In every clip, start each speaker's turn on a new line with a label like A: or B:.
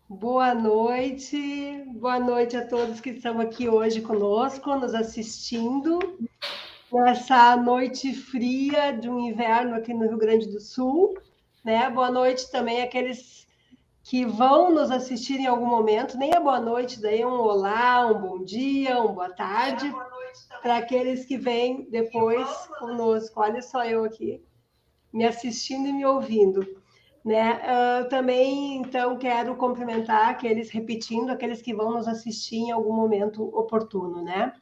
A: Boa noite a todos que estão aqui hoje conosco, nos assistindo, nessa noite fria de um inverno aqui no Rio Grande do Sul, né? Boa noite também àqueles que vão nos assistir em algum momento, nem é boa noite, daí é um olá, um bom dia, uma boa tarde, para aqueles que vêm depois conosco. Olha só eu aqui, me assistindo e me ouvindo. Né? Também, então, quero cumprimentar aqueles, repetindo, aqueles que vão nos assistir em algum momento oportuno, né?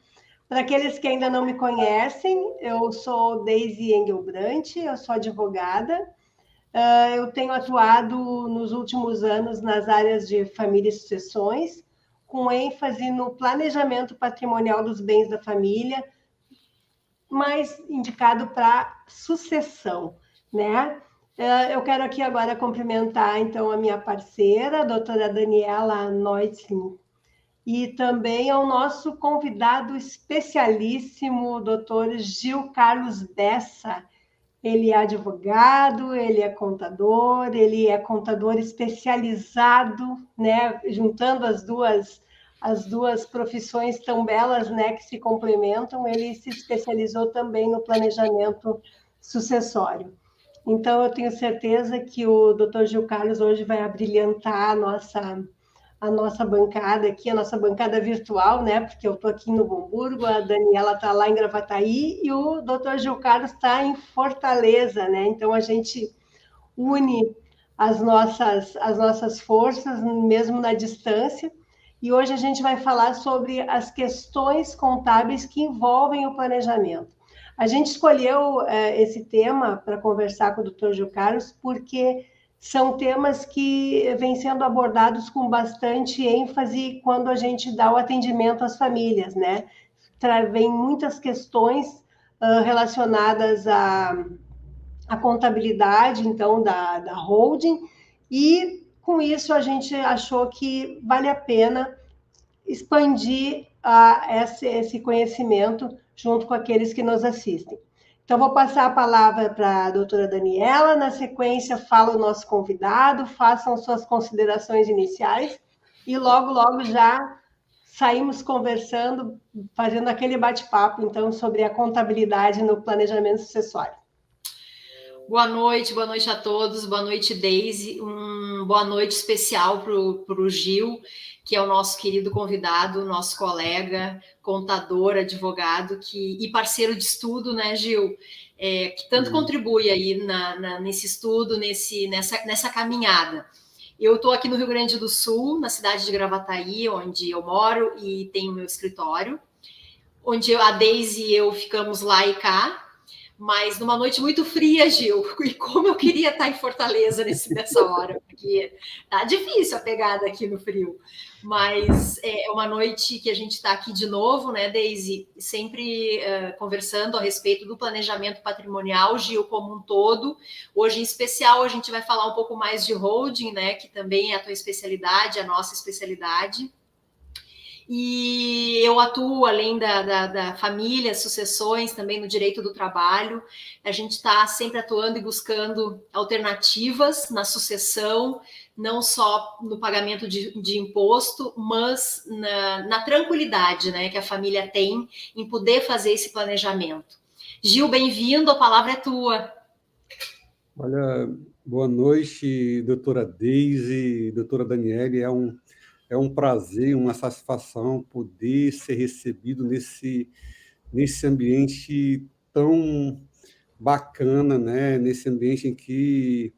A: Para aqueles que ainda não me conhecem, eu sou Deise Engelbrandt, eu sou advogada, eu tenho atuado nos últimos anos nas áreas de família e sucessões, com ênfase no planejamento patrimonial dos bens da família, mais indicado para sucessão, né? Eu quero aqui agora cumprimentar, então, a minha parceira, a doutora Daniela Neutzlin, e também ao nosso convidado especialíssimo, o doutor Gil Carlos Bessa. Ele é advogado, ele é contador especializado, né? Juntando as duas profissões tão belas, né, que se complementam, ele se especializou também no planejamento sucessório. Então, eu tenho certeza que o Dr. Gil Carlos hoje vai abrilhantar a nossa bancada aqui, a nossa bancada virtual, né? Porque eu estou aqui em Novo Hamburgo, a Daniela está lá em Gravataí e o Dr. Gil Carlos está em Fortaleza, né? Então, a gente une as nossas forças, mesmo na distância. E hoje a gente vai falar sobre as questões contábeis que envolvem o planejamento. A gente escolheu esse tema para conversar com o Dr. Gil Carlos porque são temas que vêm sendo abordados com bastante ênfase quando a gente dá o atendimento às famílias, né? Vem muitas questões relacionadas à contabilidade, então, da holding, e com isso a gente achou que vale a pena expandir esse conhecimento junto com aqueles que nos assistem. Então, vou passar a palavra para a doutora Daniela, na sequência fala o nosso convidado, façam suas considerações iniciais, e logo, logo já saímos conversando, fazendo aquele bate-papo, então, sobre a contabilidade no planejamento sucessório.
B: Boa noite a todos, boa noite, Deise, boa noite especial para o Gil, que é o nosso querido convidado, nosso colega, contador, advogado e parceiro de estudo, né, Gil? Que tanto contribui aí nesse estudo, nessa caminhada. Eu estou aqui no Rio Grande do Sul, na cidade de Gravataí, onde eu moro e tenho meu escritório, onde a Deise e eu ficamos lá e cá, mas numa noite muito fria, Gil, e como eu queria estar em Fortaleza nessa hora, porque tá difícil a pegada aqui no frio, mas é uma noite que a gente está aqui de novo, né, Deise, sempre conversando a respeito do planejamento patrimonial, Gil, como um todo. Hoje, em especial, a gente vai falar um pouco mais de holding, né, que também é a tua especialidade, a nossa especialidade. E eu atuo, além da família, sucessões, também no direito do trabalho. A gente está sempre atuando e buscando alternativas na sucessão, não só no pagamento de imposto, mas na tranquilidade, né, que a família tem em poder fazer esse planejamento. Gil, bem-vindo, a palavra é tua.
C: Olha, boa noite, doutora Deise, doutora Daniele. É um prazer, uma satisfação poder ser recebido nesse ambiente tão bacana, né? Nesse ambiente em que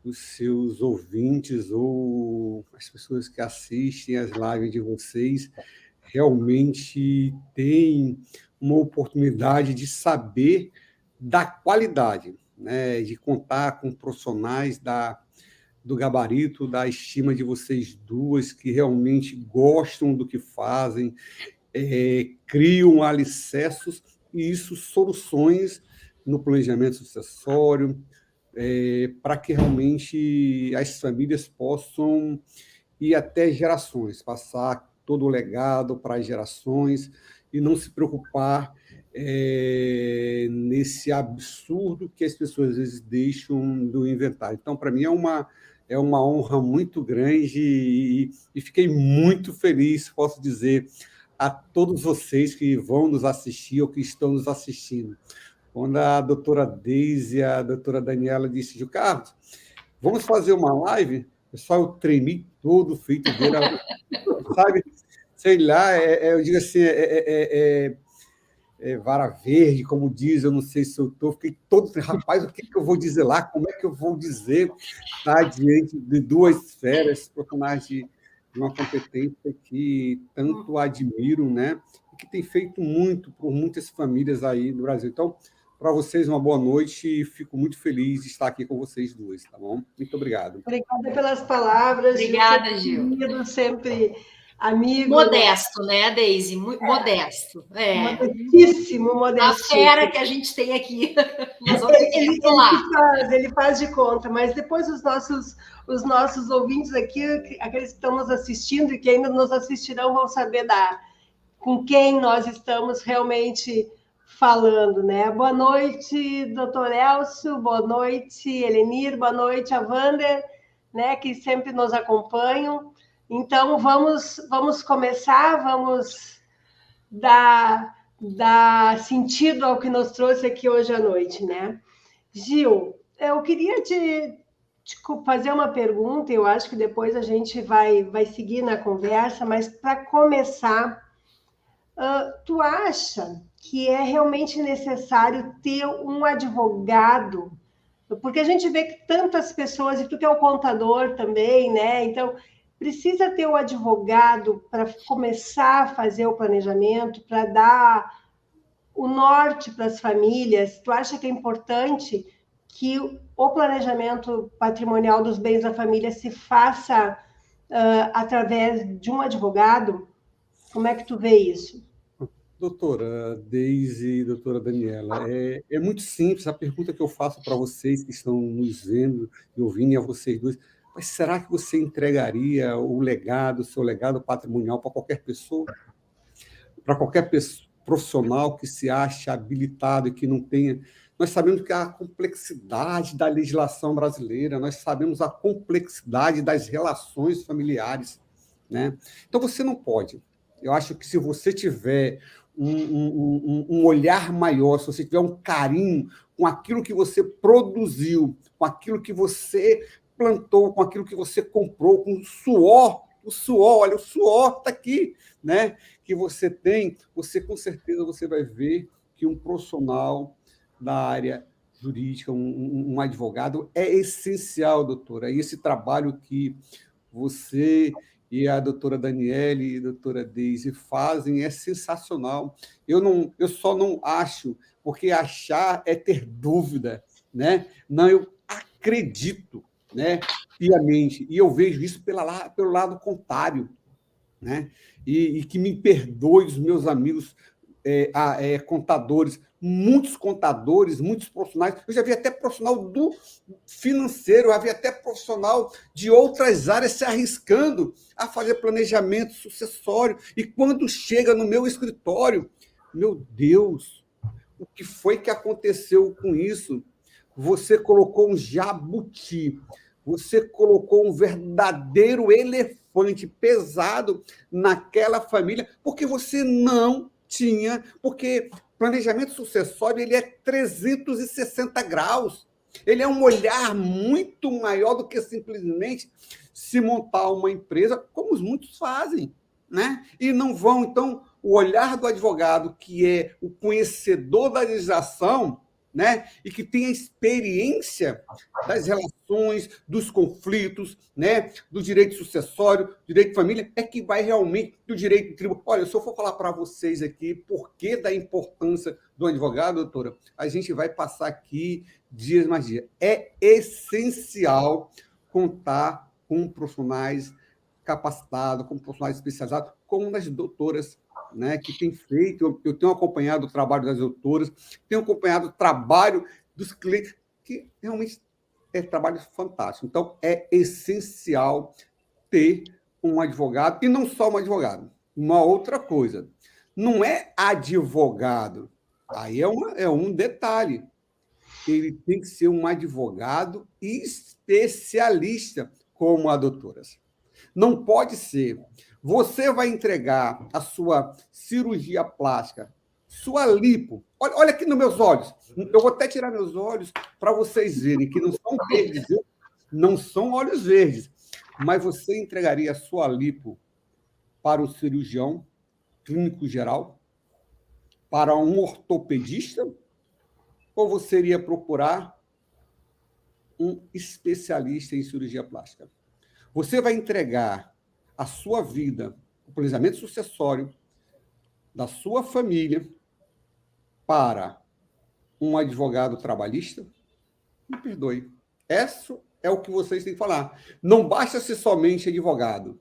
C: os seus ouvintes ou as pessoas que assistem as lives de vocês realmente têm uma oportunidade de saber da qualidade, né? De contar com profissionais do gabarito, da estima de vocês duas, que realmente gostam do que fazem, criam alicerces e isso soluções no planejamento sucessório, para que realmente as famílias possam ir até gerações, passar todo o legado para as gerações e não se preocupar nesse absurdo que as pessoas às vezes deixam do inventário. Então, para mim, é uma honra muito grande e fiquei muito feliz, posso dizer, a todos vocês que vão nos assistir ou que estão nos assistindo. Quando a doutora Deise e a doutora Daniela disse, Gil Carlos, vamos fazer uma live? Pessoal, eu tremi todo feito ver, sabe? Sei lá, eu digo assim, vara verde, como diz, eu não sei se eu estou, fiquei todo, rapaz, o que eu vou dizer lá? Como é que eu vou dizer? Tá diante de duas feras, profissionais de uma competência que tanto admiro, né? E que tem feito muito por muitas famílias aí no Brasil. Então, para vocês, uma boa noite e fico muito feliz de estar aqui com vocês duas, tá bom? Muito obrigado.
A: Obrigada pelas palavras.
B: Obrigada, Gil.
A: Sempre amigo.
B: Modesto, né, Deise? Muito modesto.
A: Modestíssimo, modestíssimo.
B: A fera que a gente tem aqui.
A: Ele faz de conta, mas depois os nossos ouvintes aqui, aqueles que estão nos assistindo e que ainda nos assistirão, vão saber com quem nós estamos realmente falando, né? Boa noite, doutor Elcio, boa noite, Helenir, boa noite, a Wander, né, que sempre nos acompanham. Então, vamos começar, vamos dar sentido ao que nos trouxe aqui hoje à noite, né? Gil, eu queria te fazer uma pergunta, eu acho que depois a gente vai seguir na conversa, mas para começar, tu acha que é realmente necessário ter um advogado? Porque a gente vê que tantas pessoas, e tu que é um contador também, né? Então, precisa ter um advogado para começar a fazer o planejamento, para dar o norte para as famílias. Tu acha que é importante que o planejamento patrimonial dos bens da família se faça através de um advogado? Como é que tu vê isso?
C: Doutora Deise, doutora Daniela, é muito simples a pergunta que eu faço para vocês que estão nos vendo e ouvindo, e a vocês dois. Mas será que você entregaria o seu legado patrimonial para qualquer pessoa? Para qualquer profissional que se ache habilitado e que não tenha... Nós sabemos que a complexidade da legislação brasileira, nós sabemos a complexidade das relações familiares, né? Então, você não pode. Eu acho que se você tiver um olhar maior, se você tiver um carinho com aquilo que você produziu, com aquilo que você plantou, com aquilo que você comprou, com o suor, olha, o suor está aqui, né? Que você tem, você com certeza você vai ver que um profissional da área jurídica, um advogado, é essencial, doutora. E esse trabalho que você e a doutora Daniele e a doutora Deise fazem é sensacional. Eu só não acho, porque achar é ter dúvida, né? Não, eu acredito, né, piamente, e eu vejo isso pelo lado contrário, né? E que me perdoe os meus amigos contadores, muitos profissionais, eu já vi até profissional do financeiro, havia até profissional de outras áreas se arriscando a fazer planejamento sucessório, e quando chega no meu escritório, meu Deus, o que foi que aconteceu com isso? Você colocou um jabuti, você colocou um verdadeiro elefante pesado naquela família, porque você não tinha, porque planejamento sucessório ele é 360 graus, ele é um olhar muito maior do que simplesmente se montar uma empresa, como muitos fazem, né? E não vão, então, o olhar do advogado, que é o conhecedor da legislação, né, e que tem a experiência das relações, dos conflitos, né, do direito sucessório, direito de família, é que vai realmente do direito tributário. Olha, se eu for falar para vocês aqui por que da importância do advogado, doutora, a gente vai passar aqui dias mais dias. É essencial contar com profissionais capacitados, com profissionais especializados, como as doutoras, né, que tem feito, eu tenho acompanhado o trabalho das doutoras, tenho acompanhado o trabalho dos clientes, que realmente é trabalho fantástico. Então, é essencial ter um advogado, e não só um advogado. Uma outra coisa, não é advogado, Aí é um detalhe. Ele tem que ser um advogado especialista, como a doutora. Não pode ser. Você vai entregar a sua cirurgia plástica, sua lipo. Olha aqui nos meus olhos. Eu vou até tirar meus olhos para vocês verem que não são verdes, viu? Não são olhos verdes. Mas você entregaria a sua lipo para o cirurgião clínico geral, para um ortopedista, ou você iria procurar um especialista em cirurgia plástica? Você vai entregar a sua vida, o planejamento sucessório da sua família para um advogado trabalhista? Me perdoe. Isso é o que vocês têm que falar. Não basta ser somente advogado.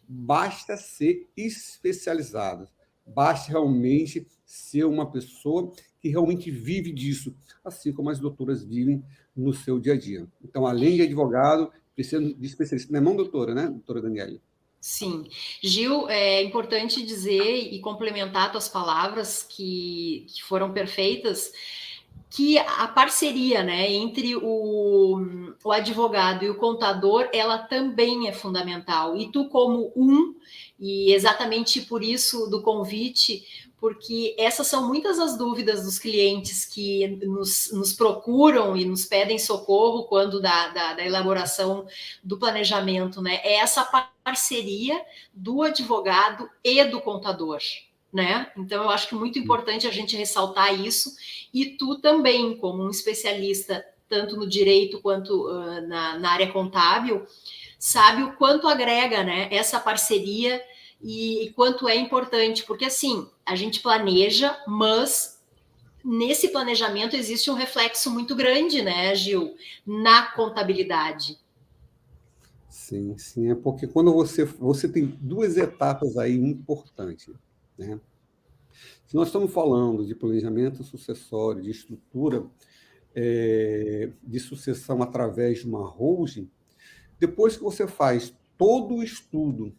C: Basta ser especializado. Basta realmente ser uma pessoa que realmente vive disso, assim como as doutoras vivem no seu dia a dia. Então, além de advogado, precisa de especialista. Não é não, doutora, né, doutora Daniele?
B: Sim. Gil, é importante dizer e complementar tuas palavras que foram perfeitas, que a parceria, né, entre o advogado e o contador, ela também é fundamental. E tu como e exatamente por isso do convite, porque essas são muitas as dúvidas dos clientes que nos procuram e nos pedem socorro quando da elaboração do planejamento, né? É essa parceria do advogado e do contador, né? Então, eu acho que é muito importante a gente ressaltar isso, e tu também, como um especialista, tanto no direito quanto na área contábil, sabe o quanto agrega, né, essa parceria e quanto é importante, porque assim, a gente planeja, mas nesse planejamento existe um reflexo muito grande, né, Gil, na contabilidade.
C: Sim, sim, é porque quando você tem duas etapas aí importantes, né? Se nós estamos falando de planejamento sucessório, de estrutura de sucessão através de uma holding, depois que você faz todo o estudo,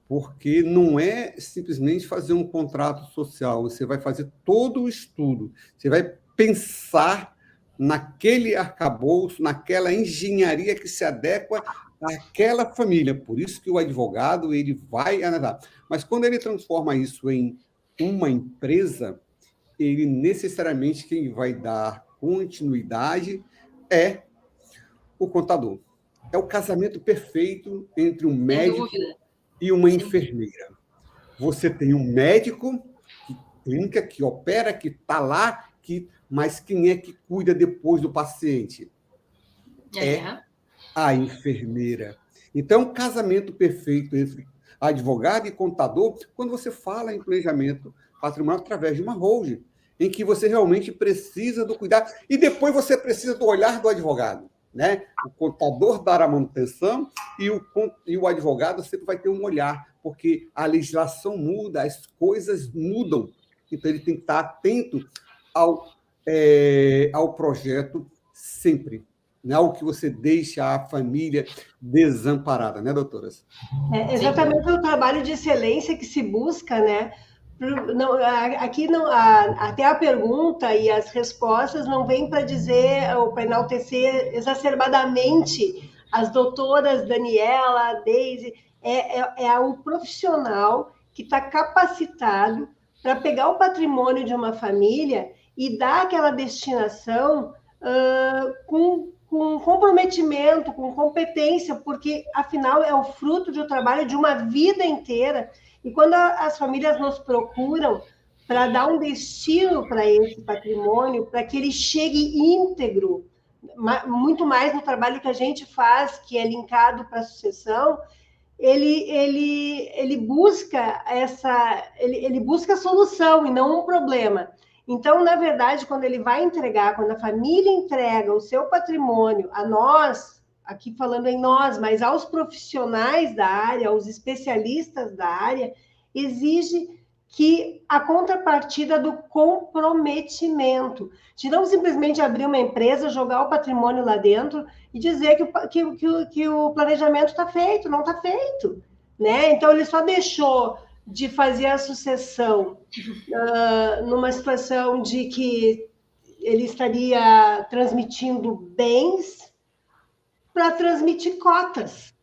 C: porque não é simplesmente fazer um contrato social, você vai fazer todo o estudo, você vai pensar naquele arcabouço, naquela engenharia que se adequa àquela família. Por isso que o advogado ele vai analisar. Mas quando ele transforma isso em uma empresa, ele necessariamente quem vai dar continuidade é o contador. É o casamento perfeito entre um médico e uma enfermeira. Você tem um médico que clínica, que opera, que está lá, mas quem é que cuida depois do paciente? É a enfermeira. Então, um casamento perfeito entre advogado e contador, quando você fala em planejamento patrimonial através de uma holding, em que você realmente precisa do cuidado, e depois você precisa do olhar do advogado. Né? O contador dará manutenção e o advogado sempre vai ter um olhar, porque a legislação muda, as coisas mudam. Então, ele tem que estar atento ao projeto sempre. Não é algo que você deixa a família desamparada, né, doutoras?
A: Exatamente o trabalho de excelência que se busca, né? Não, aqui não, até a pergunta e as respostas não vêm para dizer ou para enaltecer exacerbadamente as doutoras Daniela, Deise, o profissional que está capacitado para pegar o patrimônio de uma família e dar aquela destinação com comprometimento, com competência, porque afinal é o fruto de um trabalho de uma vida inteira. E quando as famílias nos procuram para dar um destino para esse patrimônio, para que ele chegue íntegro, muito mais no trabalho que a gente faz, que é linkado para a sucessão, ele busca ele busca a solução e não um problema. Então, na verdade, quando ele vai entregar, quando a família entrega o seu patrimônio a nós, aqui falando em nós, mas aos profissionais da área, aos especialistas da área, exige que a contrapartida do comprometimento, de não simplesmente abrir uma empresa, jogar o patrimônio lá dentro e dizer que o planejamento está feito, não está feito, né? Então, ele só deixou de fazer a sucessão numa situação de que ele estaria transmitindo bens para transmitir cotas,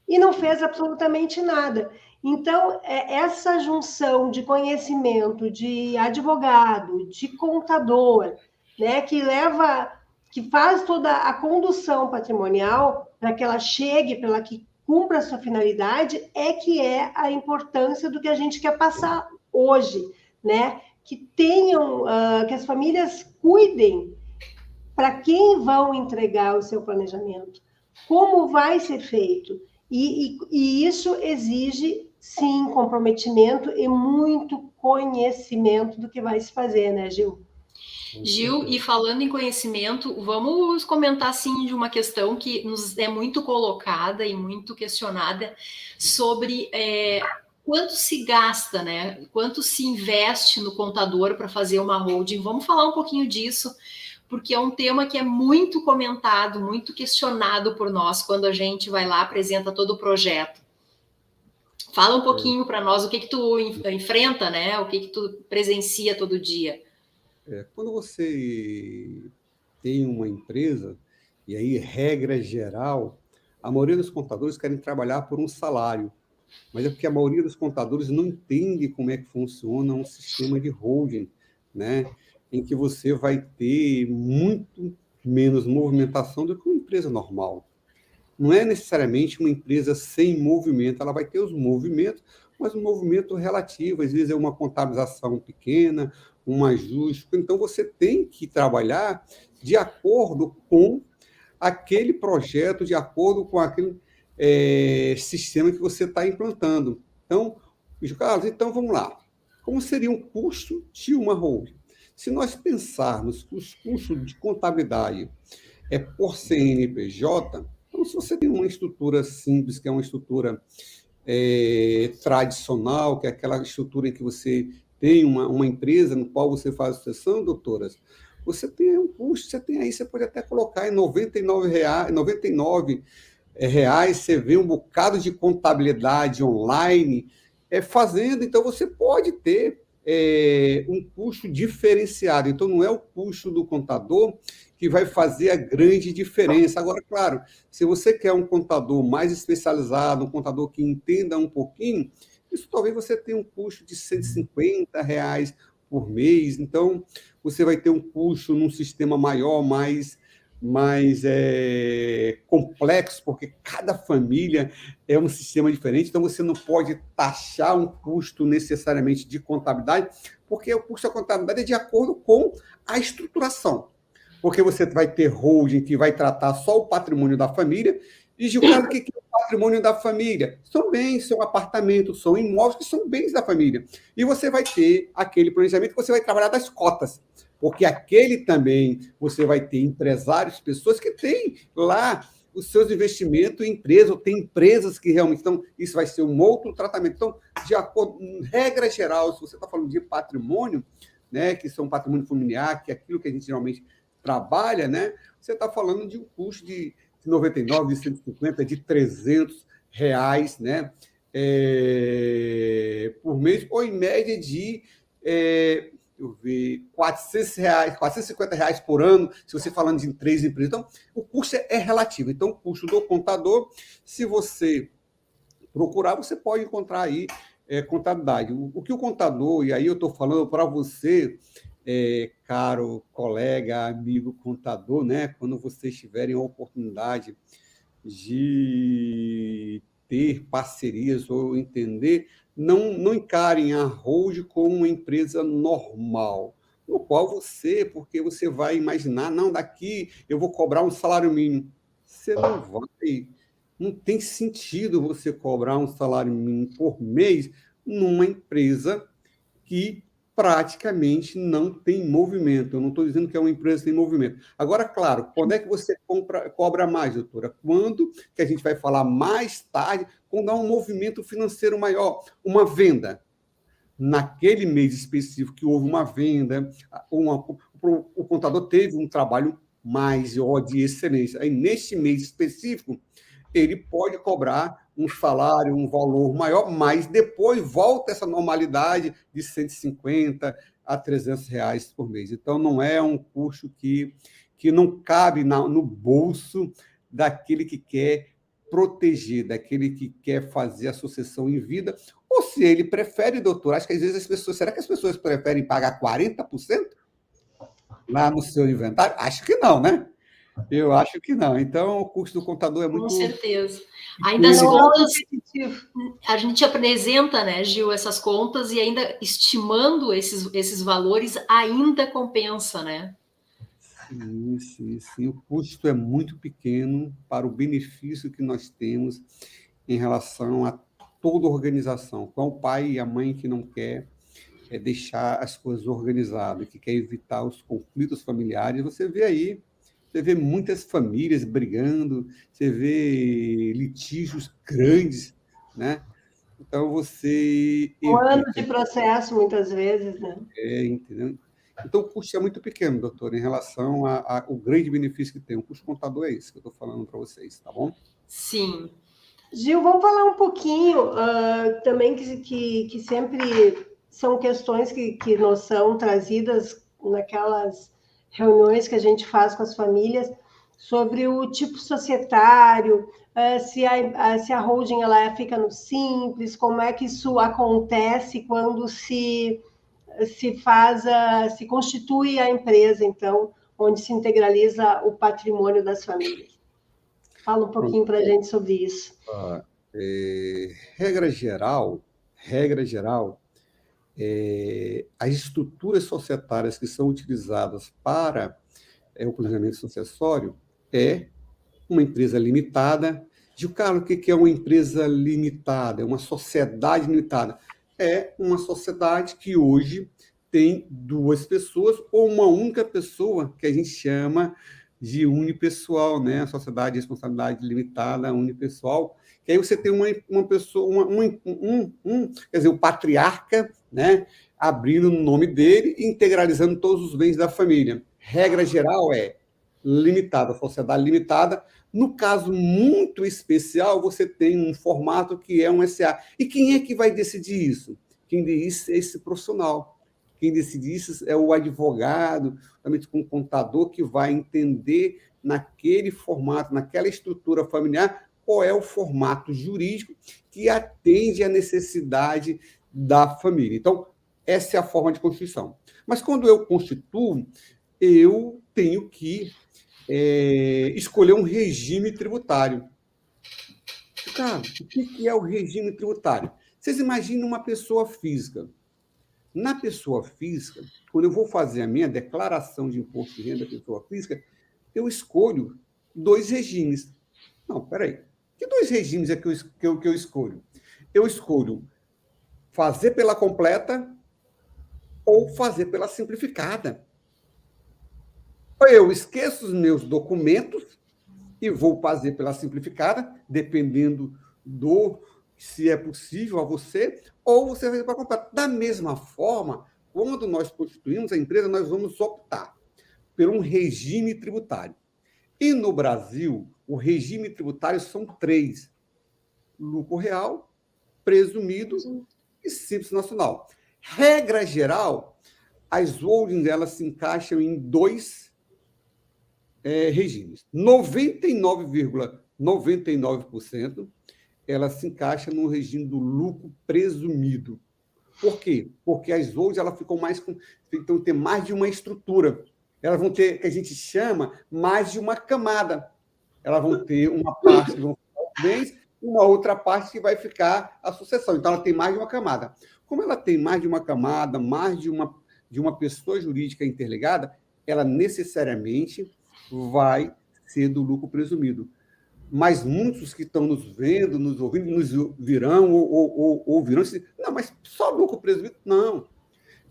A: e não fez absolutamente nada. Então, essa junção de conhecimento de advogado, de contador, né, que faz toda a condução patrimonial para que ela chegue, para que cumpra a sua finalidade, que é a importância do que a gente quer passar hoje, né? Que tenham, que as famílias cuidem para quem vão entregar o seu planejamento, como vai ser feito. E isso exige, sim, comprometimento e muito conhecimento do que vai se fazer, né, Gil?
B: Gil, e falando em conhecimento, vamos comentar, sim, de uma questão que nos é muito colocada e muito questionada sobre quanto se gasta, né? Quanto se investe no contador para fazer uma holding. Vamos falar um pouquinho disso, porque é um tema que é muito comentado, muito questionado por nós quando a gente vai lá, apresenta todo o projeto. Fala um pouquinho para nós o que tu enfrenta, né? O que tu presencia todo dia.
C: Quando você tem uma empresa, e aí, regra geral, a maioria dos contadores querem trabalhar por um salário, mas é porque a maioria dos contadores não entende como é que funciona um sistema de holding, né? Em que você vai ter muito menos movimentação do que uma empresa normal. Não é necessariamente uma empresa sem movimento, ela vai ter os movimentos, mas um movimento relativo, às vezes é uma contabilização pequena, um ajuste. Então, você tem que trabalhar de acordo com aquele projeto, de acordo com aquele sistema que você está implantando. Então, Carlos, então vamos lá. Como seria um custo de uma holding? Se nós pensarmos que os custos de contabilidade por CNPJ, então, se você tem uma estrutura simples, que é uma estrutura tradicional, que é aquela estrutura em que você tem uma empresa no qual você faz a sucessão, doutoras, você tem um custo, você pode até colocar em R$ 99, você vê um bocado de contabilidade online fazendo, então você pode ter um custo diferenciado. Então, não é o custo do contador que vai fazer a grande diferença. Agora, claro, se você quer um contador mais especializado, um contador que entenda um pouquinho, isso talvez você tenha um custo de R$ 150 por mês. Então, você vai ter um custo num sistema maior, mais complexo, porque cada família é um sistema diferente, então você não pode taxar um custo necessariamente de contabilidade, porque o custo da contabilidade é de acordo com a estruturação. Porque você vai ter holding que vai tratar só o patrimônio da família, e Gilcardo, o que é o patrimônio da família? São bens, são apartamentos, são imóveis que são bens da família. E você vai ter aquele planejamento que você vai trabalhar das cotas, porque aquele também você vai ter empresários, pessoas que têm lá os seus investimentos em empresas, ou tem empresas que realmente estão, isso vai ser um outro tratamento. Então, de acordo, regra geral, se você está falando de patrimônio, né, que são patrimônio familiar, que é aquilo que a gente geralmente trabalha, né, você está falando de um custo de 99, de 150, de R$300, né, por mês, ou em média de R$400, R$450 por ano, se você falando de 3 empresas. Então, o custo é relativo. Então, o custo do contador, se você procurar, você pode encontrar aí contabilidade. O que o contador, e aí eu estou falando para você, caro colega, amigo contador, né? Quando vocês tiverem a oportunidade de ter parcerias ou entender, não encarem a Hold como uma empresa normal, no qual porque você vai imaginar, não, daqui eu vou cobrar um salário mínimo. Você não vai, não tem sentido você cobrar um salário mínimo por mês numa empresa que praticamente não tem movimento. Eu não estou dizendo que é uma empresa sem movimento. Agora, claro, quando é que você cobra mais, doutora? Quando que a gente vai falar mais tarde, quando há um movimento financeiro maior, uma venda. Naquele mês específico que houve uma venda, o contador teve um trabalho maior de excelência. Aí, neste mês específico, ele pode cobrar um salário, um valor maior, mas depois volta essa normalidade de 150 a 300 reais por mês. Então, não é um custo que não cabe no bolso daquele que quer proteger, daquele que quer fazer a sucessão em vida, ou se ele prefere, doutor, acho que às vezes será que as pessoas preferem pagar 40% lá no seu inventário? Acho que não, né? Eu acho que não. Então, o custo do contador é muito...
B: Com certeza. Ainda as contas, a gente apresenta, né, Gil, essas contas e ainda estimando esses valores ainda compensa, né?
C: Sim, sim, sim. O custo é muito pequeno para o benefício que nós temos em relação a toda organização. Qual o pai e a mãe que não quer deixar as coisas organizadas, que quer evitar os conflitos familiares? Você vê muitas famílias brigando, você vê litígios grandes, né? Então, você
A: Um ano
C: evita...
A: de processo, muitas vezes, né?
C: Entendeu? Então, o custo é muito pequeno, doutor, em relação ao grande benefício que tem. O custo contador é esse que eu estou falando para vocês, tá bom?
B: Sim.
A: Gil, vamos falar um pouquinho também que sempre são questões que nos são trazidas naquelas reuniões que a gente faz com as famílias sobre o tipo societário, se a holding ela fica no simples, como é que isso acontece quando se constitui a empresa, então, onde se integraliza o patrimônio das famílias. Fala um pouquinho para a gente sobre isso.
C: Regra geral, as estruturas societárias que são utilizadas para o planejamento sucessório é uma empresa limitada. Gil Carlos, o que é uma empresa limitada? É uma sociedade limitada. É uma sociedade que hoje tem duas pessoas ou uma única pessoa, que a gente chama de unipessoal, né? A sociedade de responsabilidade limitada unipessoal, que aí você tem uma pessoa, quer dizer, o patriarca, né? Abrindo o nome dele e integralizando todos os bens da família. Regra geral é limitada, sociedade limitada. No caso muito especial, você tem um formato que é um SA. E quem é que vai decidir isso? Quem decide é esse profissional. Quem decide isso é o advogado, também com o contador, que vai entender naquele formato, naquela estrutura familiar, qual é o formato jurídico que atende à necessidade da família. Então, essa é a forma de constituição. Mas quando eu constituo, eu tenho que escolher um regime tributário. Cara, o que é o regime tributário? Vocês imaginem uma pessoa física. Na pessoa física, quando eu vou fazer a minha declaração de imposto de renda da pessoa física, eu escolho dois regimes. Não, peraí. Que dois regimes é que eu escolho? Eu escolho fazer pela completa ou fazer pela simplificada. Eu esqueço os meus documentos e vou fazer pela simplificada, dependendo se é possível a você, ou você vai para comprar. Da mesma forma, quando nós constituímos a empresa, nós vamos optar por um regime tributário. E no Brasil, o regime tributário são 3: lucro real, presumido e simples nacional. Regra geral, as holdings elas se encaixam em 2 regimes. 99,99% ela se encaixa no regime do lucro presumido. Por quê? Porque as holdings elas ficam ter mais de uma estrutura. Elas vão ter, que a gente chama, mais de uma camada. Elas vão ter uma parte que vão ficar os bens, uma outra parte que vai ficar a sucessão. Então, ela tem mais de uma camada. Como ela tem mais de uma camada, mais de uma pessoa jurídica interligada, ela necessariamente vai ser do lucro presumido. Mas muitos que estão nos vendo, nos ouvindo, nos virão ou virão assim, não, mas só lucro presumido? Não.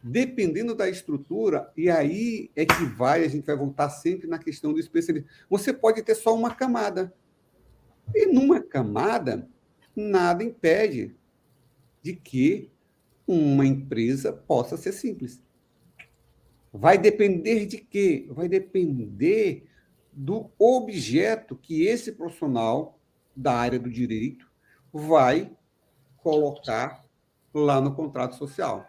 C: Dependendo da estrutura, e aí é que a gente vai voltar sempre na questão do especialista. Você pode ter só uma camada. E numa camada, nada impede de que uma empresa possa ser simples. Vai depender de quê? Vai depender do objeto que esse profissional da área do direito vai colocar lá no contrato social.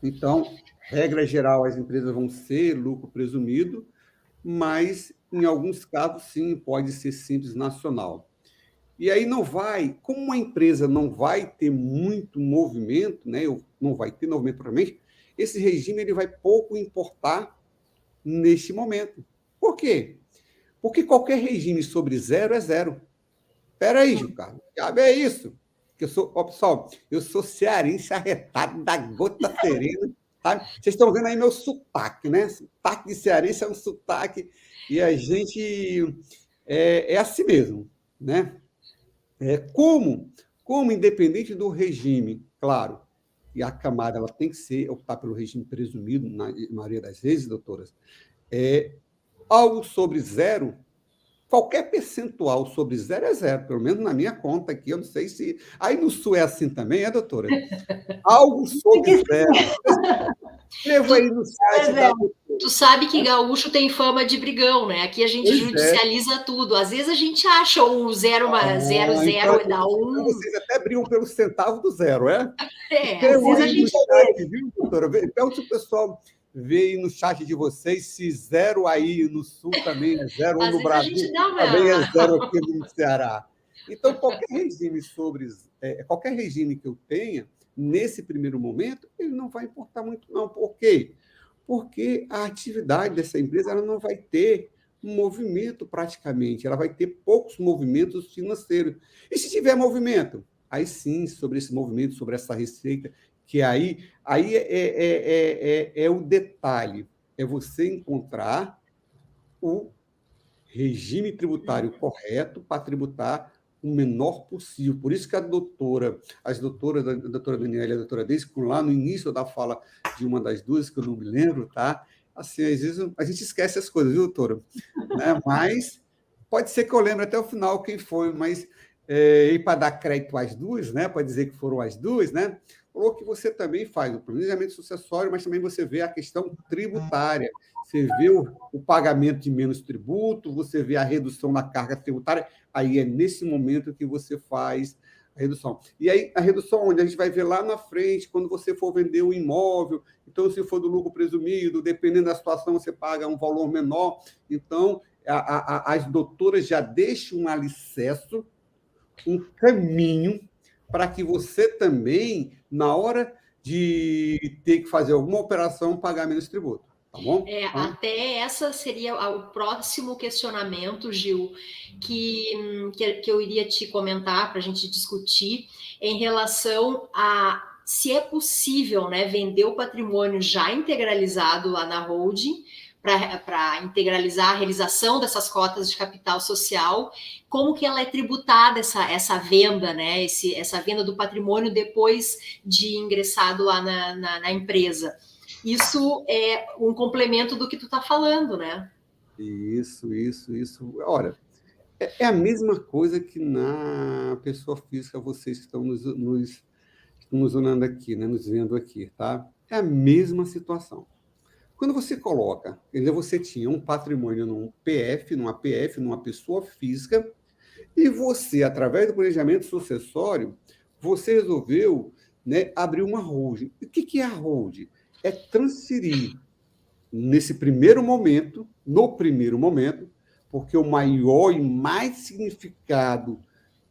C: Então, regra geral, as empresas vão ser lucro presumido, mas, em alguns casos, sim, pode ser simples nacional. E aí não vai, como uma empresa não vai ter muito movimento, né, não vai ter movimento provavelmente, esse regime ele vai pouco importar neste momento. Por quê? Porque qualquer regime sobre zero é zero. Espera aí, Gil Carlos, é isso. Que pessoal, eu sou cearense arretado da gota serena, sabe? Vocês estão vendo aí meu sotaque, né? Sotaque de cearense é um sotaque, e a gente é assim mesmo, né? Como independente do regime, claro, e a camada ela tem que optar pelo regime presumido, na maioria das vezes, doutoras, algo sobre zero, qualquer percentual sobre zero é zero, pelo menos na minha conta aqui, eu não sei se... Aí no Sul é assim também, doutora? Algo sobre zero. Escreva aí no site da...
B: Tu sabe que gaúcho tem fama de brigão, né? Aqui a gente judicializa tudo. Às vezes a gente acha um 0, 0, 0 e dá um...
C: Vocês até brigam pelo centavo do zero, é?
B: Às vezes a gente...
C: Chat, viu, doutora? Pergunta se o pessoal vê aí no chat de vocês se zero aí no Sul também é zero, ou no Brasil também é zero aqui no Ceará. Então, qualquer regime que eu tenha, nesse primeiro momento, ele não vai importar muito, não. Por quê? Porque a atividade dessa empresa ela não vai ter movimento praticamente, ela vai ter poucos movimentos financeiros. E se tiver movimento? Aí sim, sobre esse movimento, sobre essa receita, que aí é o detalhe, é você encontrar o regime tributário correto para tributar o menor possível. Por isso que as doutoras, a doutora Daniela e a doutora Deise, lá no início da fala de uma das duas, que eu não me lembro, tá? Assim, às vezes a gente esquece as coisas, viu, doutora? Né? Mas pode ser que eu lembre até o final quem foi, mas e para dar crédito às duas, né? Para dizer que foram as duas, né? Falou que você também faz o planejamento sucessório, mas também você vê a questão tributária. Você vê o pagamento de menos tributo, você vê a redução na carga tributária, aí é nesse momento que você faz a redução. E aí, a redução onde a gente vai ver lá na frente, quando você for vender um imóvel, então, se for do lucro presumido, dependendo da situação, você paga um valor menor. Então, as doutoras já deixam um alicerce, um caminho para que você também, na hora de ter que fazer alguma operação, pagar menos tributo. Tá bom?
B: Até essa seria o próximo questionamento, Gil, que eu iria te comentar para a gente discutir em relação a se é possível, né, vender o patrimônio já integralizado lá na holding para integralizar a realização dessas cotas de capital social, como que ela é tributada essa venda, né, essa venda do patrimônio depois de ingressado lá na empresa. Isso é um complemento do que tu está falando, né?
C: Isso. Olha, é a mesma coisa que na pessoa física, vocês que estão nos olhando aqui, né? Nos vendo aqui, tá? É a mesma situação. Quando você coloca, você tinha um patrimônio numa PF, numa pessoa física, e você, através do planejamento sucessório, você resolveu, né, abrir uma holding. O que é a holding? É transferir no primeiro momento, porque o maior e mais significado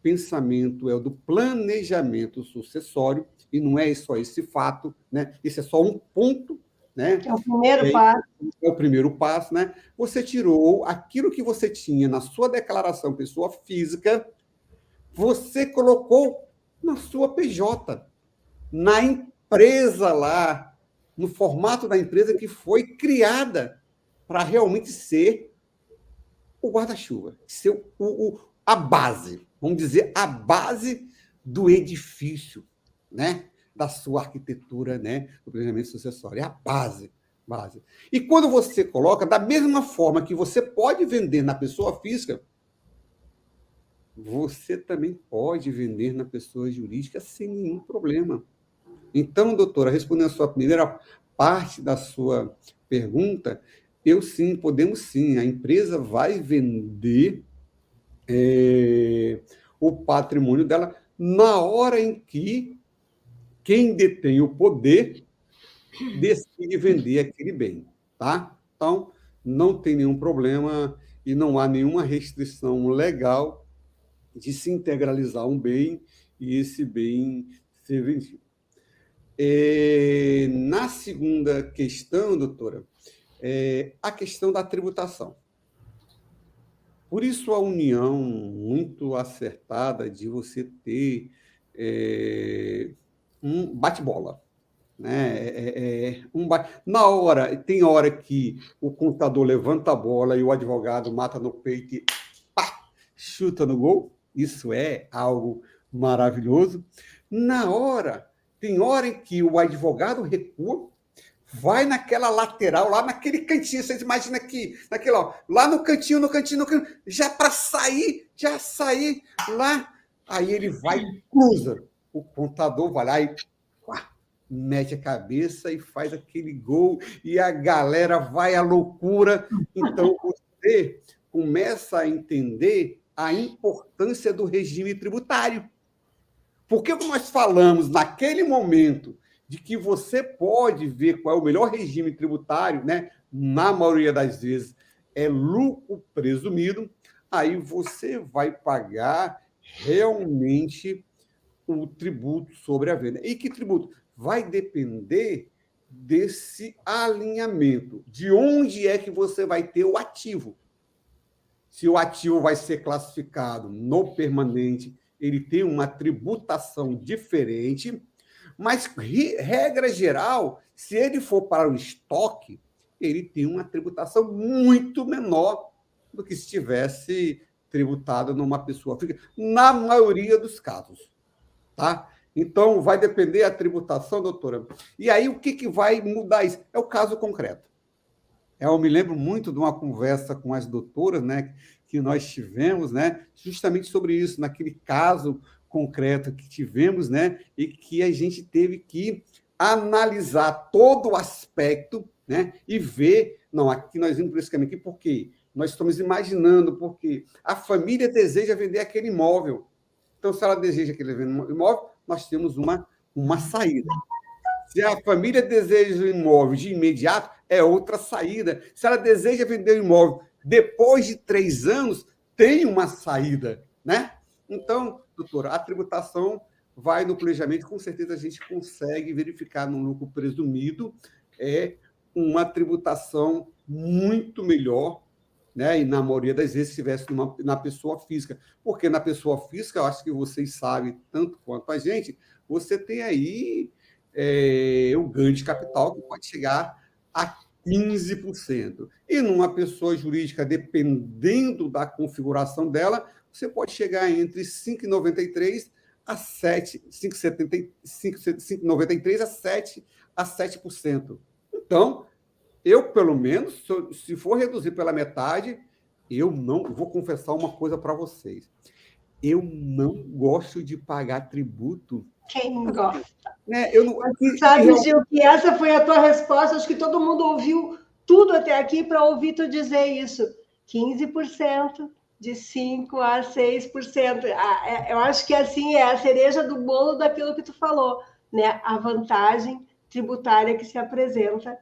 C: pensamento é o do planejamento sucessório, e não é só esse fato, né? Esse é só um ponto, né?
A: É o primeiro passo.
C: É o primeiro passo, né? Você tirou aquilo que você tinha na sua declaração pessoa física, você colocou na sua PJ, na empresa lá, no formato da empresa que foi criada para realmente ser o guarda-chuva, ser a base, vamos dizer, a base do edifício, né? Da sua arquitetura, né? Do planejamento sucessório, é a base. E quando você coloca, da mesma forma que você pode vender na pessoa física, você também pode vender na pessoa jurídica sem nenhum problema. Então, doutora, respondendo a sua primeira parte da sua pergunta, podemos sim. A empresa vai vender o patrimônio dela na hora em que quem detém o poder decide vender aquele bem, tá? Então, não tem nenhum problema e não há nenhuma restrição legal de se integralizar um bem e esse bem ser vendido. Na segunda questão, doutora, a questão da tributação. Por isso, a união muito acertada de você ter um bate-bola. Né? Na hora, tem hora que o contador levanta a bola e o advogado mata no peito e pá, chuta no gol. Isso é algo maravilhoso. Tem hora em que o advogado recua, vai naquela lateral, lá naquele cantinho, vocês imaginam aqui, naquele, ó, lá no cantinho, já para sair lá, aí ele vai, cruza, o contador vai lá e mete a cabeça e faz aquele gol, e a galera vai à loucura. Então, você começa a entender a importância do regime tributário. Porque nós falamos naquele momento de que você pode ver qual é o melhor regime tributário, né? Na maioria das vezes é lucro presumido, aí você vai pagar realmente o tributo sobre a venda. E que tributo? Vai depender desse alinhamento, de onde é que você vai ter o ativo. Se o ativo vai ser classificado no permanente, ele tem uma tributação diferente, mas, regra geral, se ele for para o estoque, ele tem uma tributação muito menor do que se tivesse tributado numa pessoa física, na maioria dos casos. Tá? Então, vai depender da tributação, doutora. E aí, o que vai mudar isso? É o caso concreto. Eu me lembro muito de uma conversa com as doutoras, né, que nós tivemos, né, justamente sobre isso, naquele caso concreto que tivemos, né, e que a gente teve que analisar todo o aspecto, né, e ver, não, aqui nós vimos por esse caminho aqui, por quê? Nós estamos imaginando, porque a família deseja vender aquele imóvel. Então, se ela deseja aquele imóvel, nós temos uma saída. Se a família deseja o imóvel de imediato, é outra saída. Se ela deseja vender o imóvel depois de 3 anos, tem uma saída, né? Então, doutora, a tributação vai no planejamento, com certeza a gente consegue verificar no lucro presumido uma tributação muito melhor, né? E na maioria das vezes, se tivesse na pessoa física. Porque na pessoa física, eu acho que vocês sabem, tanto quanto a gente, você tem aí o ganho de capital que pode chegar a 15%. E numa pessoa jurídica, dependendo da configuração dela, você pode chegar entre 5,93% a 7%. Então, eu, pelo menos, se for reduzir pela metade, eu não vou confessar uma coisa para vocês. Eu não gosto de pagar tributo.
A: Quem gosta? Sabe, Gil, que essa foi a tua resposta. Acho que todo mundo ouviu tudo até aqui para ouvir tu dizer isso. 15%, de 5% a 6%. Eu acho que assim é a cereja do bolo daquilo que tu falou, né? A vantagem tributária que se apresenta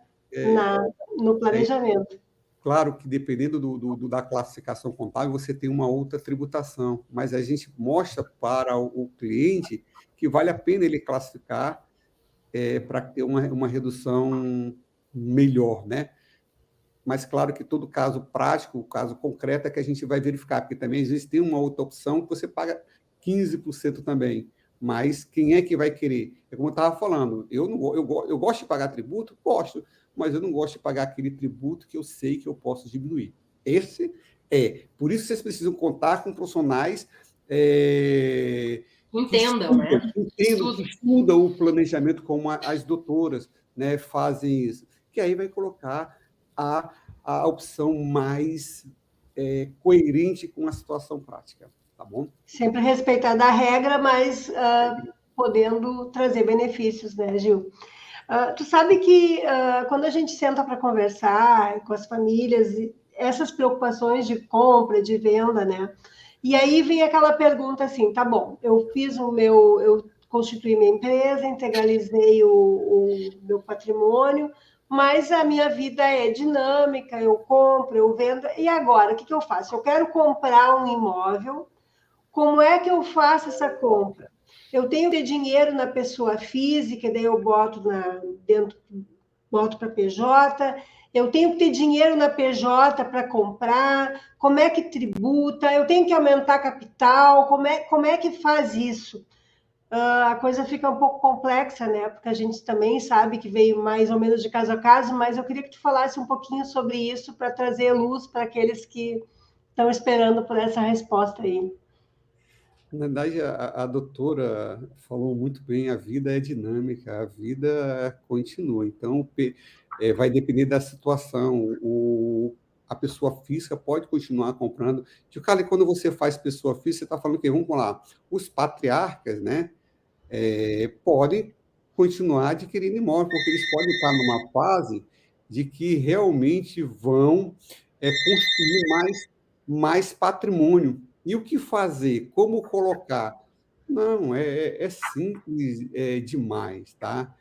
A: no planejamento.
C: Claro que, dependendo da classificação contábil, você tem uma outra tributação, mas a gente mostra para o cliente que vale a pena ele classificar para ter uma redução melhor, né? Mas, claro que todo caso prático, o caso concreto, é que a gente vai verificar, porque também existe uma outra opção que você paga 15% também. Mas quem é que vai querer? É como eu estava falando, eu gosto de pagar tributo? Gosto, mas eu não gosto de pagar aquele tributo que eu sei que eu posso diminuir. Por isso vocês precisam contar com profissionais
B: Entendam,
C: que estudam o planejamento, como as doutoras, né, fazem isso, que aí vai colocar a opção mais coerente com a situação prática, tá bom?
A: Sempre respeitada a regra, mas podendo trazer benefícios, né, Gil? Tu sabe que quando a gente senta para conversar com as famílias, essas preocupações de compra, de venda, né? E aí vem aquela pergunta assim, tá bom, eu constituí minha empresa, integralizei o meu patrimônio, mas a minha vida é dinâmica, eu compro, eu vendo, e agora, o que eu faço? Eu quero comprar um imóvel, como é que eu faço essa compra? Eu tenho que ter dinheiro na pessoa física, daí eu boto para PJ, eu tenho que ter dinheiro na PJ para comprar, como é que tributa, eu tenho que aumentar capital, como é que faz isso? A coisa fica um pouco complexa, né? Porque a gente também sabe que veio mais ou menos de caso a caso, mas eu queria que tu falasse um pouquinho sobre isso para trazer luz para aqueles que estão esperando por essa resposta aí.
C: Na verdade, a doutora falou muito bem, a vida é dinâmica, a vida continua. Então, vai depender da situação. A pessoa física pode continuar comprando. Cara, quando você faz pessoa física, você está falando que, vamos lá, os patriarcas, né, podem continuar adquirindo imóvel, porque eles podem estar numa fase de que realmente vão construir mais patrimônio. E o que fazer? Como colocar? Não, é simples demais, tá?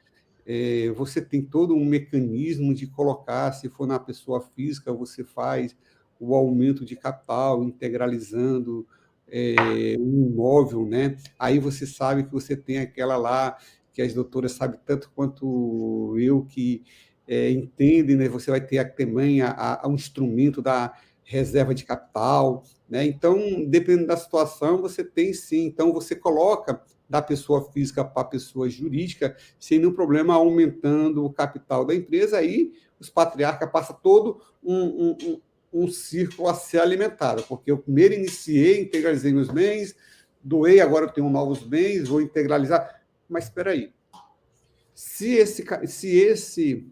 C: Você tem todo um mecanismo de colocar, se for na pessoa física, você faz o aumento de capital, integralizando um imóvel, né? Aí você sabe que você tem aquela lá, que as doutoras sabem tanto quanto eu, que entendem, né? Você vai ter também um instrumento da reserva de capital, né? Então, dependendo da situação, você tem sim. Então, você coloca da pessoa física para a pessoa jurídica, sem nenhum problema, aumentando o capital da empresa, aí os patriarcas passam todo um círculo a ser alimentado, porque eu primeiro iniciei, integralizei meus bens, doei, agora eu tenho novos bens, vou integralizar. Mas espera aí, se esse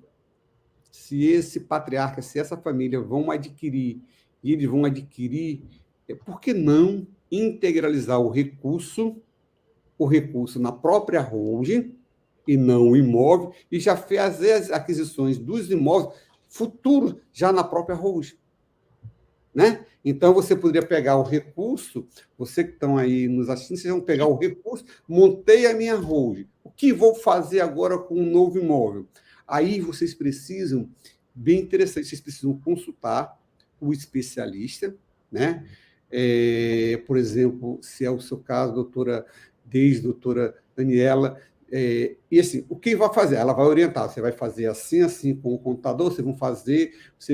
C: patriarca, se essa família vão adquirir, e eles vão adquirir, por que não integralizar o recurso na própria holding e não o imóvel, e já fazer as aquisições dos imóveis futuros já na própria holding? Né? Então, você poderia pegar o recurso, você que estão aí nos assistindo, vocês vão pegar o recurso, montei a minha holding. O que vou fazer agora com um novo imóvel? Aí vocês precisam, bem interessante, vocês precisam consultar o especialista, né? Por exemplo, se é o seu caso, doutora Daniela, e assim, o que vai fazer? Ela vai orientar, você vai fazer assim, com o contador, vocês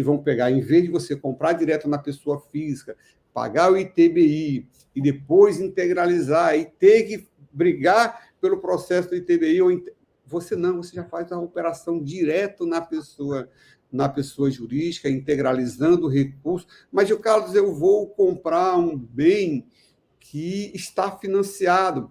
C: vão pegar, em vez de você comprar direto na pessoa física, pagar o ITBI e depois integralizar e ter que brigar pelo processo do ITBI, você já faz a operação direto na pessoa jurídica, integralizando o recurso. Mas, Carlos, eu vou comprar um bem que está financiado.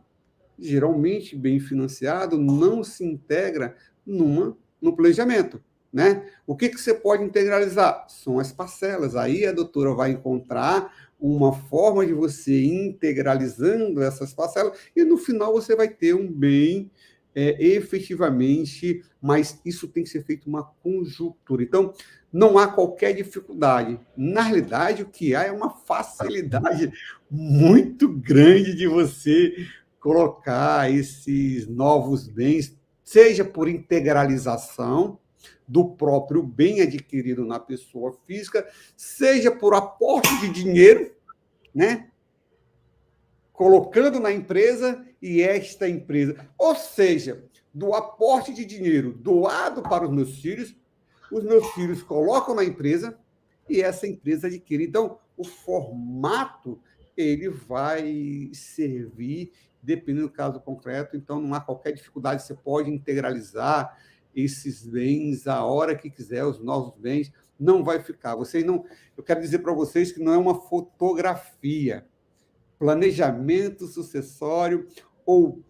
C: Geralmente, bem financiado não se integra no planejamento, né? O que você pode integralizar? São as parcelas. Aí a doutora vai encontrar uma forma de você ir integralizando essas parcelas e, no final, você vai ter um bem efetivamente, mas isso tem que ser feito uma conjuntura. Então, não há qualquer dificuldade. Na realidade, o que há é uma facilidade muito grande de você colocar esses novos bens, seja por integralização do próprio bem adquirido na pessoa física, seja por aporte de dinheiro, né? Colocando na empresa e esta empresa, ou seja, do aporte de dinheiro doado para os meus filhos colocam na empresa e essa empresa adquire. Então, o formato ele vai servir dependendo do caso concreto, então não há qualquer dificuldade, você pode integralizar esses bens a hora que quiser, os novos bens, não vai ficar. Eu quero dizer para vocês que não é uma fotografia. Planejamento sucessório ou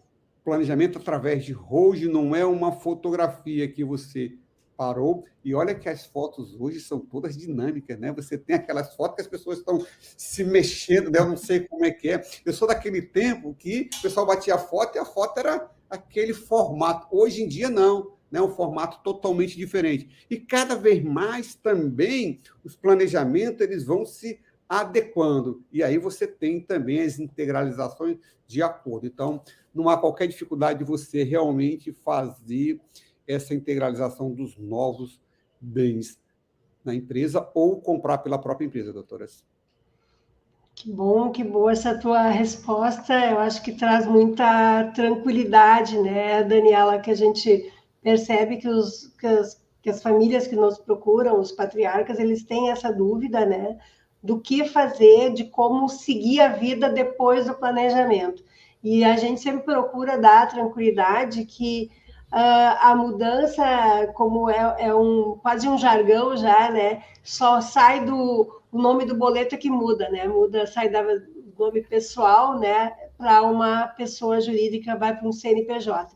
C: planejamento através de holding não é uma fotografia que você parou, e olha que as fotos hoje são todas dinâmicas, né? Você tem aquelas fotos que as pessoas estão se mexendo, né? Eu não sei como é que é. Eu sou daquele tempo que o pessoal batia a foto e a foto era aquele formato. Hoje em dia, não, né? Um formato totalmente diferente. E cada vez mais também os planejamentos eles vão se adequando. E aí você tem também as integralizações de acordo. Então, não há qualquer dificuldade de você realmente fazer essa integralização dos novos bens na empresa ou comprar pela própria empresa, doutoras.
A: Que boa essa tua resposta. Eu acho que traz muita tranquilidade, né, Daniela, que a gente percebe que as famílias que nos procuram, os patriarcas, eles têm essa dúvida, né, do que fazer, de como seguir a vida depois do planejamento. E a gente sempre procura dar tranquilidade que a mudança, como quase um jargão já, né, só sai o nome do boleto que muda, né? Sai do nome pessoal, né, para uma pessoa jurídica, vai para um CNPJ.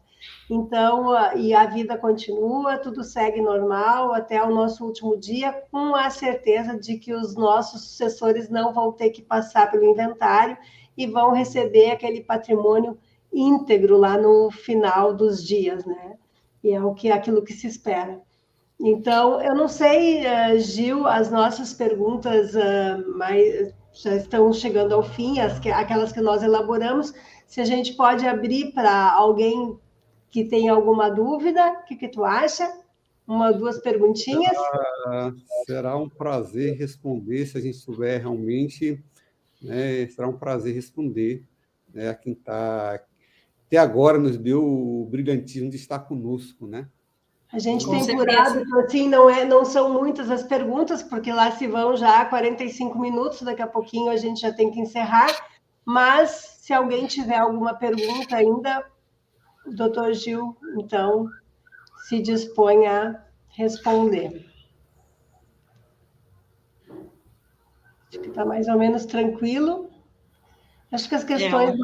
A: Então, e a vida continua, tudo segue normal até o nosso último dia, com a certeza de que os nossos sucessores não vão ter que passar pelo inventário e vão receber aquele patrimônio íntegro lá no final dos dias, né? E é aquilo que se espera. Então, eu não sei, Gil, as nossas perguntas já estão chegando ao fim, aquelas que nós elaboramos. Se a gente pode abrir para alguém que tem alguma dúvida, o que tu acha? Uma, duas perguntinhas?
C: Será um prazer responder, se a gente souber realmente, né, será um prazer responder, né, a quem está, até agora nos deu o brilhantismo de estar conosco, né?
A: A gente
B: Com
A: tem por
B: certeza.
A: hábito, assim, não são muitas as perguntas, porque lá se vão já 45 minutos, daqui a pouquinho a gente já tem que encerrar, mas se alguém tiver alguma pergunta ainda, o doutor Gil, então, se dispõe a responder. Acho que está mais ou menos tranquilo. Acho que as questões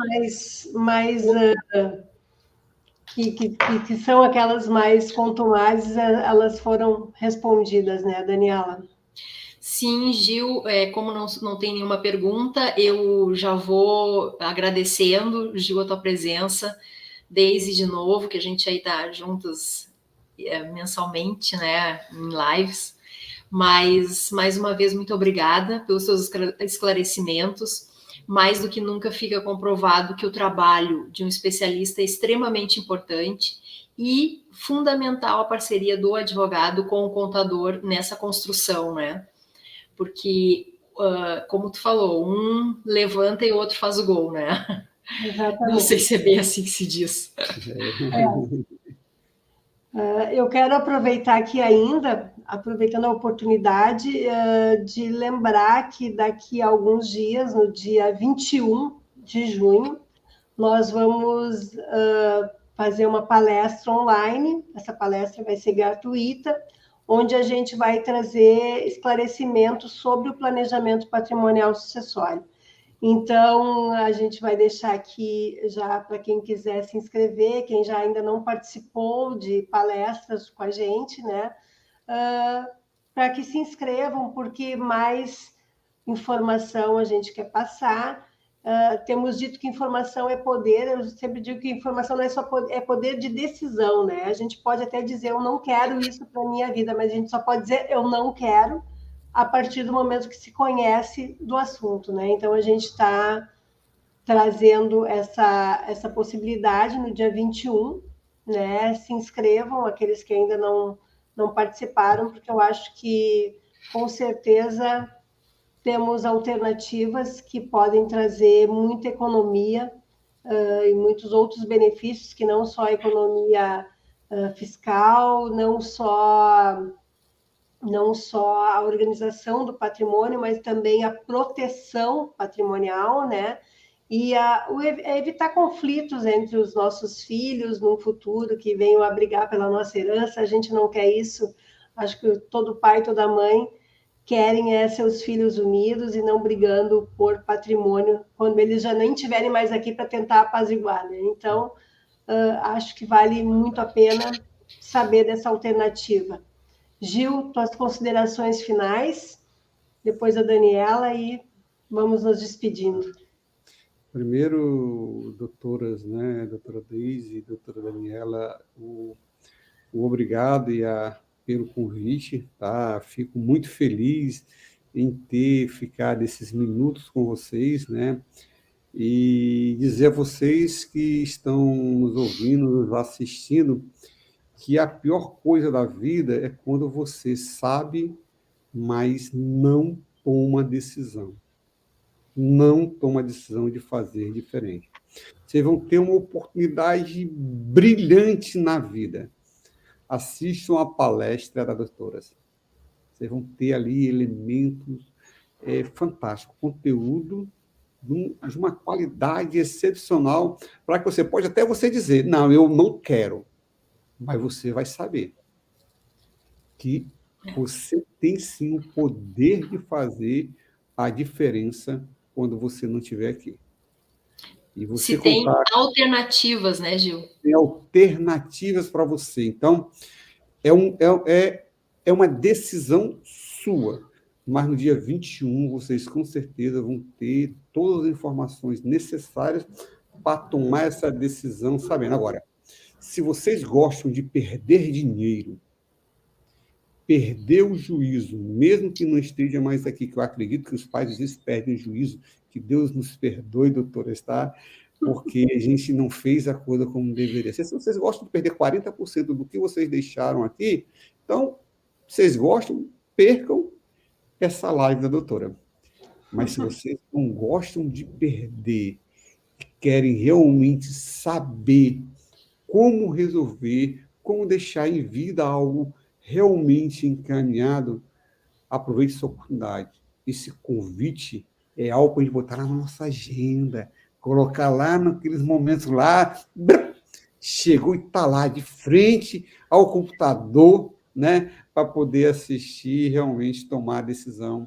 A: que são aquelas mais contumazes, elas foram respondidas, né, Daniela?
B: Sim, Gil, como não tem nenhuma pergunta, eu já vou agradecendo, Gil, a tua presença, Deise de novo, que a gente aí está juntos mensalmente, né, em lives, mas mais uma vez, muito obrigada pelos seus esclarecimentos. Mais do que nunca fica comprovado que o trabalho de um especialista é extremamente importante e fundamental a parceria do advogado com o contador nessa construção, né? Porque, como tu falou, um levanta e o outro faz o gol, né?
A: Exatamente.
B: Não sei se é bem assim que se diz.
A: Eu quero aproveitar aqui ainda, aproveitando a oportunidade, de lembrar que daqui a alguns dias, no dia 21 de junho, nós vamos fazer uma palestra online. Essa palestra vai ser gratuita, onde a gente vai trazer esclarecimentos sobre o planejamento patrimonial sucessório. Então, a gente vai deixar aqui já para quem quiser se inscrever, quem já ainda não participou de palestras com a gente, né? Para que se inscrevam, porque mais informação a gente quer passar. Temos dito que informação é poder, eu sempre digo que informação não é só poder, é poder de decisão, né? A gente pode até dizer, eu não quero isso para a minha vida, mas a gente só pode dizer, eu não quero, a partir do momento que se conhece do assunto, né? Então, a gente está trazendo essa possibilidade no dia 21, né? Se inscrevam, aqueles que ainda não participaram, porque eu acho que, com certeza, temos alternativas que podem trazer muita economia e muitos outros benefícios, que não só a economia fiscal, não só a organização do patrimônio, mas também a proteção patrimonial, né? E evitar conflitos entre os nossos filhos num futuro que venham a brigar pela nossa herança. A gente não quer isso. Acho que todo pai, toda mãe querem seus filhos unidos e não brigando por patrimônio quando eles já nem estiverem mais aqui para tentar apaziguar, né? Então, acho que vale muito a pena saber dessa alternativa. Gil, tuas considerações finais, depois a Daniela, e vamos nos despedindo.
C: Primeiro, doutoras, né, doutora Deise, doutora Daniela, o obrigado pelo convite, tá? Fico muito feliz em ficar esses minutos com vocês, né? E dizer a vocês que estão nos ouvindo, nos assistindo, que a pior coisa da vida é quando você sabe, mas não toma decisão. Não toma decisão de fazer diferente. Vocês vão ter uma oportunidade brilhante na vida. Assistam a palestra da doutora. Vocês vão ter ali elementos fantásticos, conteúdo de uma qualidade excepcional, para que você pode até você dizer, não, eu não quero, mas você vai saber que você tem sim o poder de fazer a diferença quando você não estiver aqui. E você
B: Se tem
C: contar
B: alternativas, né, Gil?
C: tem alternativas para você. Então, é uma decisão sua. Mas no dia 21, vocês com certeza vão ter todas as informações necessárias para tomar essa decisão, sabendo. Agora, se vocês gostam de perder dinheiro, perder o juízo, mesmo que não esteja mais aqui, que eu acredito que os pais às vezes perdem o juízo, que Deus nos perdoe, doutora, está, porque a gente não fez a coisa como deveria ser. Se vocês gostam de perder 40% do que vocês deixaram aqui, então, vocês gostam, percam essa live da doutora. Mas se vocês não gostam de perder, querem realmente saber como resolver, como deixar em vida algo realmente encaminhado, aproveite essa oportunidade. Esse convite é algo para a gente botar na nossa agenda, colocar lá naqueles momentos lá, chegou e está lá de frente ao computador, né, para poder assistir e realmente tomar a decisão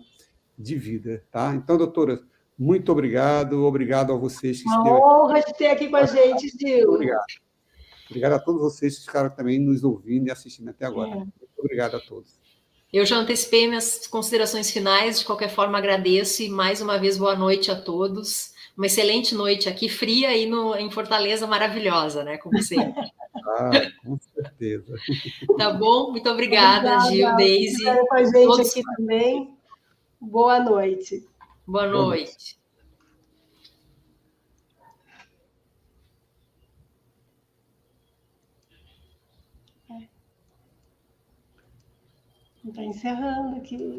C: de vida, tá? Então, doutora, muito obrigado a vocês que
A: Uma
C: esteve aqui.
A: honra te ter aqui com a gente, Gil.
C: Obrigado a todos vocês que ficaram também nos ouvindo e assistindo até agora.
A: É.
C: Muito obrigado a todos.
B: Eu já antecipei minhas considerações finais, de qualquer forma agradeço e mais uma vez boa noite a todos. Uma excelente noite aqui, fria e em Fortaleza maravilhosa, né? Como sempre.
C: Ah, com certeza.
B: Tá bom? Muito obrigada, Gil, Deise.
A: Estiveram com a gente todos aqui também. Boa noite.
B: Boa noite.
A: Está encerrando aqui.